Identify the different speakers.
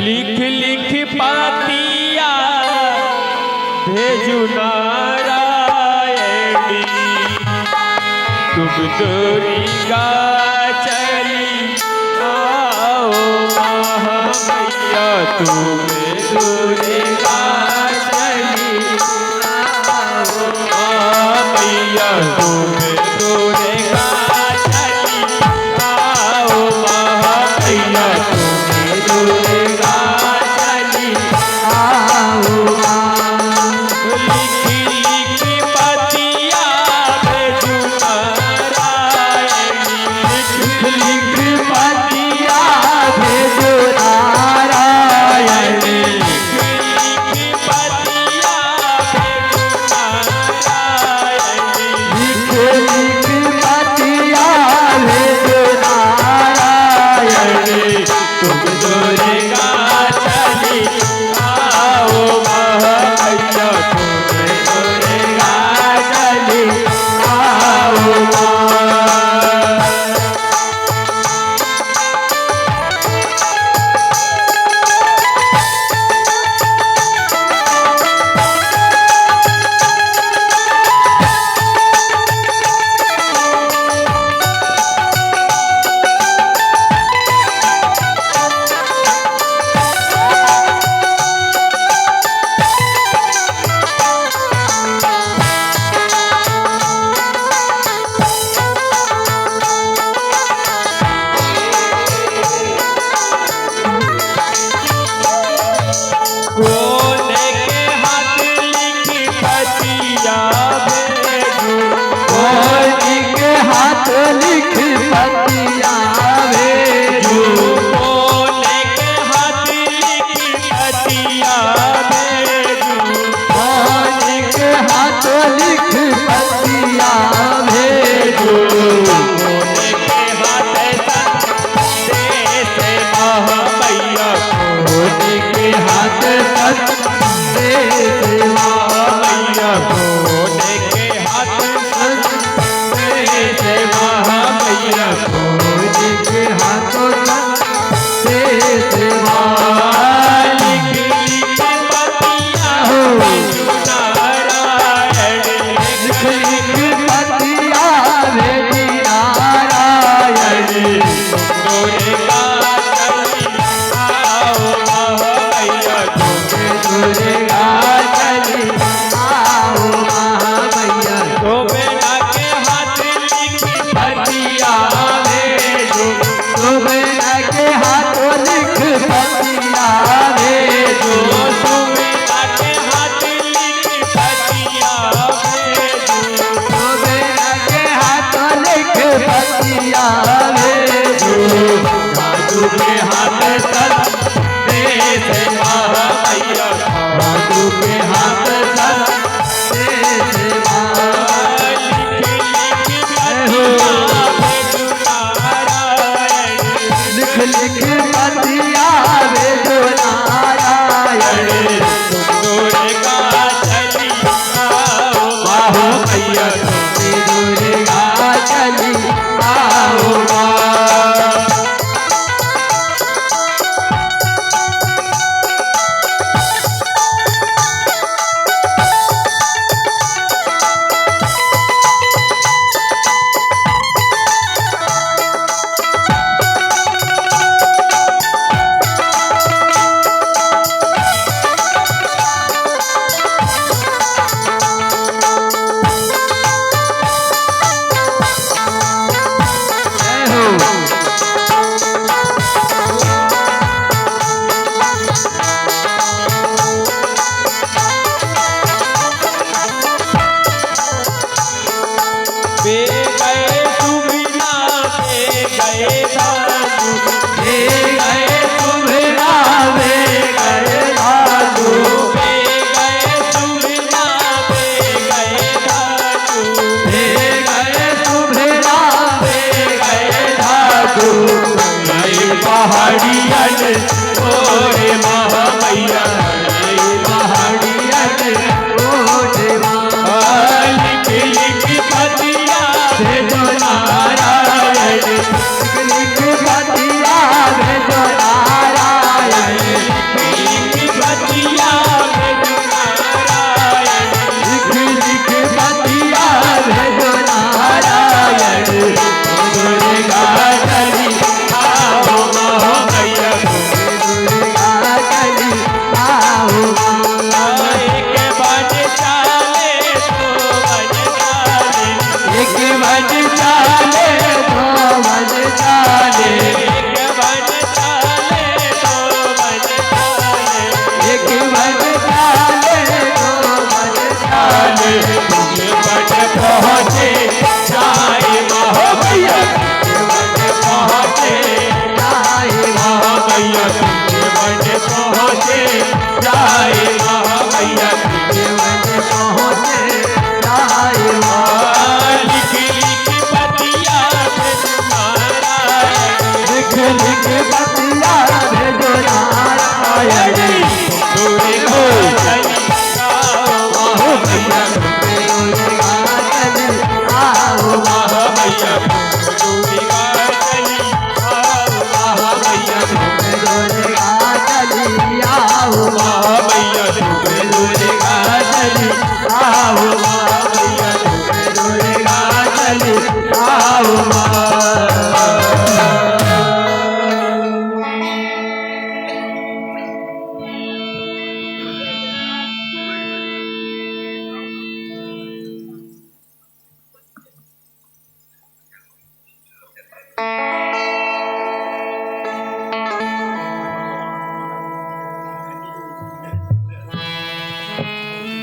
Speaker 1: लिख लिख पातिया भेजू नारायणी तुम दुर्गा चली आओ महामैया तुम दुर्गा चली आओ महामैया तुम दुर्गा चली आओ महामैया तुम दुर्गा पहाड़ियन ओरे महामैया पहाड़ियन ओरे लिख लिख पतिया भेजो नारायण लिख पतिया भेजो नारायण लिख पतिया भेजो नारायण लिख पतिया भेजो नारायण दुर्गा चली आओ महामैया दुर्गा चली आओ एक बज चाले दो बज चाले एक बज चाले दो बज चाले एक बज चाले दो बज चाले एक बज चाले दो बज चाले तुझे बज पहुँचे जाए महामैया तुझे बज पहुँचे जाए महामैया तुझे बज पहुँचे जाए